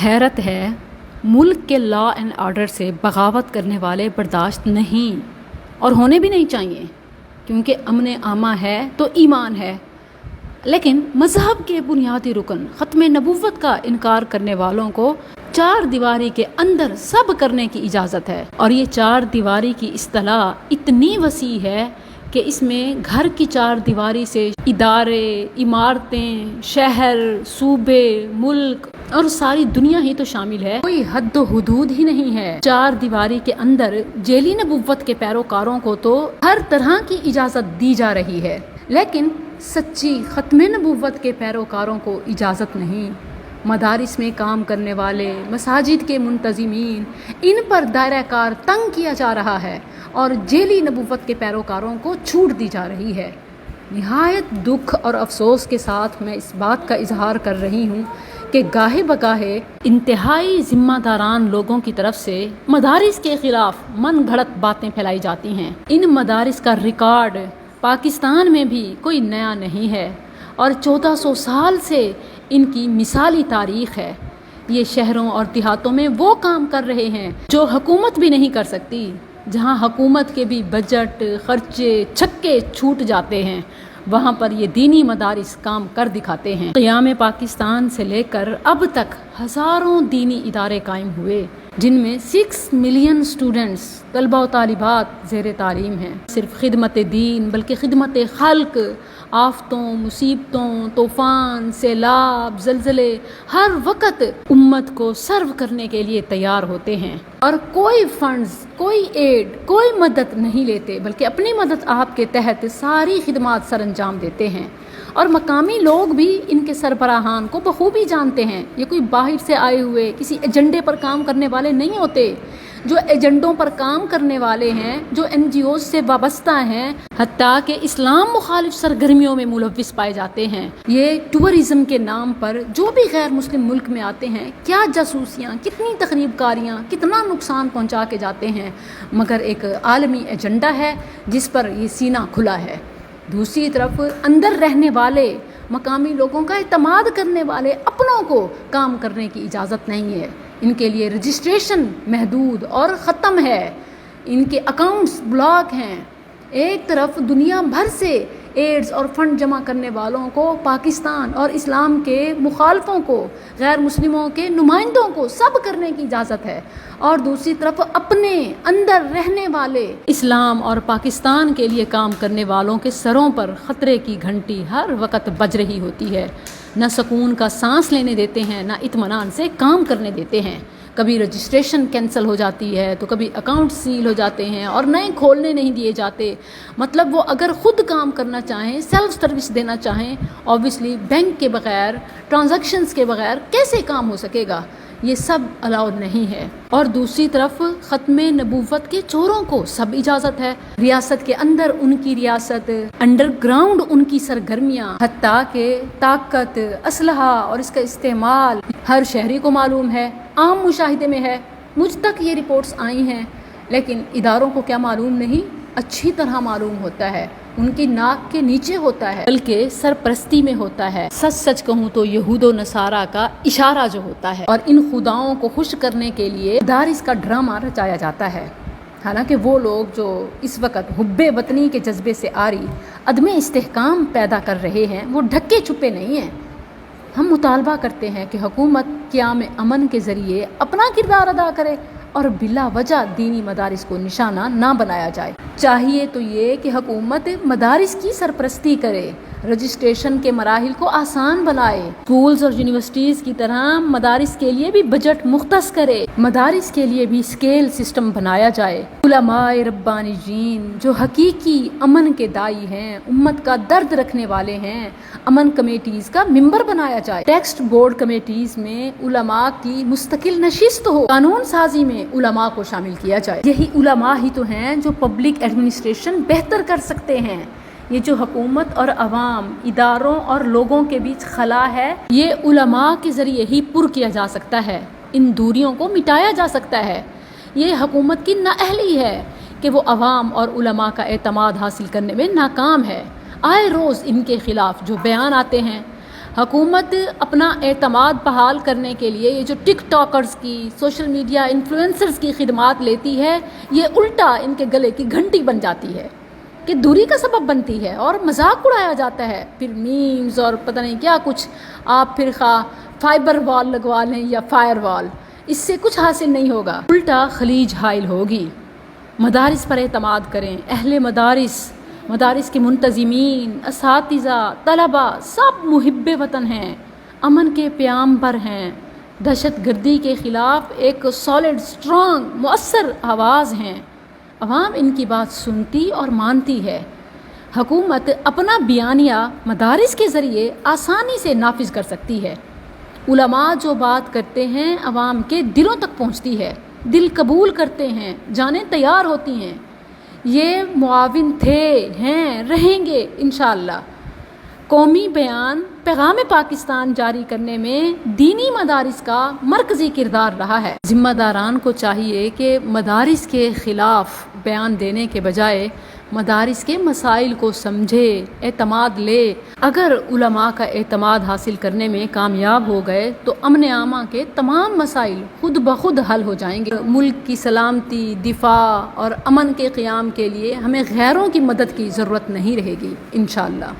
حیرت ہے، ملک کے لا اینڈ آرڈر سے بغاوت کرنے والے برداشت نہیں اور ہونے بھی نہیں چاہیے، کیونکہ امن عامہ ہے تو ایمان ہے۔ لیکن مذہب کے بنیادی رکن ختم نبوت کا انکار کرنے والوں کو چار دیواری کے اندر سب کرنے کی اجازت ہے، اور یہ چار دیواری کی اصطلاح اتنی وسیع ہے کہ اس میں گھر کی چار دیواری سے ادارے، عمارتیں، شہر، صوبے، ملک اور ساری دنیا ہی تو شامل ہے، کوئی حد و حدود ہی نہیں ہے۔ چار دیواری کے اندر جیلی نبوت کے پیروکاروں کو تو ہر طرح کی اجازت دی جا رہی ہے، لیکن سچی ختم نبوت کے پیروکاروں کو اجازت نہیں۔ مدارس میں کام کرنے والے، مساجد کے منتظمین، ان پر دائرہ کار تنگ کیا جا رہا ہے اور جیلی نبوت کے پیروکاروں کو چھوٹ دی جا رہی ہے۔ نہایت دکھ اور افسوس کے ساتھ میں اس بات کا اظہار کر رہی ہوں کہ گاہے بگاہے انتہائی ذمہ داران لوگوں کی طرف سے مدارس کے خلاف من گھڑت باتیں پھیلائی جاتی ہیں۔ ان مدارس کا ریکارڈ پاکستان میں بھی کوئی نیا نہیں ہے اور 1400 سال سے ان کی مثالی تاریخ ہے۔ یہ شہروں اور دیہاتوں میں وہ کام کر رہے ہیں جو حکومت بھی نہیں کر سکتی، جہاں حکومت کے بھی بجٹ، خرچے، چھکے چھوٹ جاتے ہیں، وہاں پر یہ دینی مدارس کام کر دکھاتے ہیں۔ قیام پاکستان سے لے کر اب تک ہزاروں دینی ادارے قائم ہوئے، جن میں 6 ملین اسٹوڈنٹس، طلبہ و طالبات زیر تعلیم ہیں۔ صرف خدمت دین بلکہ خدمت خلق، آفتوں، مصیبتوں، طوفان، سیلاب، زلزلے، ہر وقت امت کو سرو کرنے کے لیے تیار ہوتے ہیں، اور کوئی فنڈز، کوئی ایڈ، کوئی مدد نہیں لیتے، بلکہ اپنی مدد آپ کے تحت ساری خدمات سر انجام دیتے ہیں۔ اور مقامی لوگ بھی ان کے سربراہان کو بخوبی جانتے ہیں۔ یہ کوئی باہر سے آئے ہوئے کسی ایجنڈے پر کام کرنے والے نہیں ہوتے۔ جو ایجنڈوں پر کام کرنے والے ہیں، جو NGOز سے وابستہ ہیں، حتیٰ کہ اسلام مخالف سرگرمیوں میں ملوث پائے جاتے ہیں۔ یہ ٹورزم کے نام پر جو بھی غیر مسلم ملک میں آتے ہیں، کیا جاسوسیاں، کتنی تخریب کاریاں، کتنا نقصان پہنچا کے جاتے ہیں، مگر ایک عالمی ایجنڈا ہے جس پر یہ سینہ کھلا ہے۔ دوسری طرف اندر رہنے والے، مقامی لوگوں کا اعتماد کرنے والے اپنوں کو کام کرنے کی اجازت نہیں ہے۔ ان کے لیے رجسٹریشن محدود اور ختم ہے، ان کے اکاؤنٹس بلاک ہیں۔ ایک طرف دنیا بھر سے ایڈز اور فنڈ جمع کرنے والوں کو، پاکستان اور اسلام کے مخالفوں کو، غیر مسلموں کے نمائندوں کو سب کرنے کی اجازت ہے، اور دوسری طرف اپنے اندر رہنے والے اسلام اور پاکستان کے لیے کام کرنے والوں کے سروں پر خطرے کی گھنٹی ہر وقت بج رہی ہوتی ہے۔ نہ سکون کا سانس لینے دیتے ہیں، نہ اطمینان سے کام کرنے دیتے ہیں۔ کبھی رجسٹریشن کینسل ہو جاتی ہے تو کبھی اکاؤنٹ سیل ہو جاتے ہیں اور نئے کھولنے نہیں دیے جاتے۔ مطلب وہ اگر خود کام کرنا چاہیں، سیلف سروس دینا چاہیں، اوبویسلی بینک کے بغیر، ٹرانزیکشنز کے بغیر کیسے کام ہو سکے گا؟ یہ سب الاؤڈ نہیں ہے۔ اور دوسری طرف ختم نبوت کے چوروں کو سب اجازت ہے۔ ریاست کے اندر ان کی ریاست، انڈر گراؤنڈ ان کی سرگرمیاں، حتیٰ کہ طاقت، اسلحہ اور اس کا استعمال ہر شہری کو معلوم ہے، عام مشاہدے میں ہے۔ مجھ تک یہ رپورٹس آئی ہیں، لیکن اداروں کو کیا معلوم نہیں؟ اچھی طرح معلوم ہوتا ہے، ان کی ناک کے نیچے ہوتا ہے، بلکہ سرپرستی میں ہوتا ہے۔ سچ کہوں تو یہود و نصارہ کا اشارہ جو ہوتا ہے، اور ان خداؤں کو خوش کرنے کے لیے مدارس کا ڈرامہ رچایا جاتا ہے۔ حالانکہ وہ لوگ جو اس وقت حب وطنی کے جذبے سے آری عدم استحکام پیدا کر رہے ہیں، وہ ڈھکے چھپے نہیں ہیں۔ ہم مطالبہ کرتے ہیں کہ حکومت قیام امن کے ذریعے اپنا کردار ادا کرے اور بلا وجہ دینی مدارس کو نشانہ نہ بنایا جائے۔ چاہیے تو یہ کہ حکومت مدارس کی سرپرستی کرے، رجسٹریشن کے مراحل کو آسان بنائے، اسکولز اور یونیورسٹیز کی طرح مدارس کے لیے بھی بجٹ مختص کرے، مدارس کے لیے بھی اسکیل سسٹم بنایا جائے۔ علماء ربانیین جو حقیقی امن کے دائی ہیں، امت کا درد رکھنے والے ہیں، امن کمیٹیز کا ممبر بنایا جائے۔ ٹیکسٹ بورڈ کمیٹیز میں علماء کی مستقل نشست ہو، قانون سازی میں علماء کو شامل کیا جائے۔ یہی علماء ہی تو ہیں جو پبلک ایڈمنسٹریشن بہتر کر سکتے ہیں۔ یہ جو حکومت اور عوام، اداروں اور لوگوں کے بیچ خلا ہے، یہ علماء کے ذریعے ہی پر کیا جا سکتا ہے، ان دوریوں کو مٹایا جا سکتا ہے۔ یہ حکومت کی نااہلی ہے کہ وہ عوام اور علماء کا اعتماد حاصل کرنے میں ناکام ہے۔ آئے روز ان کے خلاف جو بیان آتے ہیں، حکومت اپنا اعتماد بحال کرنے کے لیے یہ جو ٹک ٹاکرز کی، سوشل میڈیا انفلوئنسرز کی خدمات لیتی ہے، یہ الٹا ان کے گلے کی گھنٹی بن جاتی ہے کہ دوری کا سبب بنتی ہے اور مذاق اڑایا جاتا ہے. پھر میمز اور پتہ نہیں کیا کچھ، آپ پھر خواہ فائبر وال لگوا لیں یا فائر وال، اس سے کچھ حاصل نہیں ہوگا، الٹا خلیج حائل ہوگی. مدارس پر اعتماد کریں. اہل مدارس کے منتظمین، اساتذہ، طلباء سب محب وطن ہیں، امن کے پیامبر ہیں، دہشت گردی کے خلاف ایک سالڈ، اسٹرانگ، مؤثر آواز ہیں. عوام ان کی بات سنتی اور مانتی ہے. حکومت اپنا بیانیہ مدارس کے ذریعے آسانی سے نافذ کر سکتی ہے. علماء جو بات کرتے ہیں عوام کے دلوں تک پہنچتی ہے، دل قبول کرتے ہیں، جانیں تیار ہوتی ہیں. یہ معاون تھے، ہیں، رہیں گے انشاءاللہ. قومی بیان پیغام پاکستان جاری کرنے میں دینی مدارس کا مرکزی کردار رہا ہے. ذمہ داران کو چاہیے کہ مدارس کے خلاف بیان دینے کے بجائے مدارس کے مسائل کو سمجھے، اعتماد لے. اگر علماء کا اعتماد حاصل کرنے میں کامیاب ہو گئے تو امن عامہ کے تمام مسائل خود بخود حل ہو جائیں گے. ملک کی سلامتی، دفاع اور امن کے قیام کے لیے ہمیں غیروں کی مدد کی ضرورت نہیں رہے گی انشاءاللہ.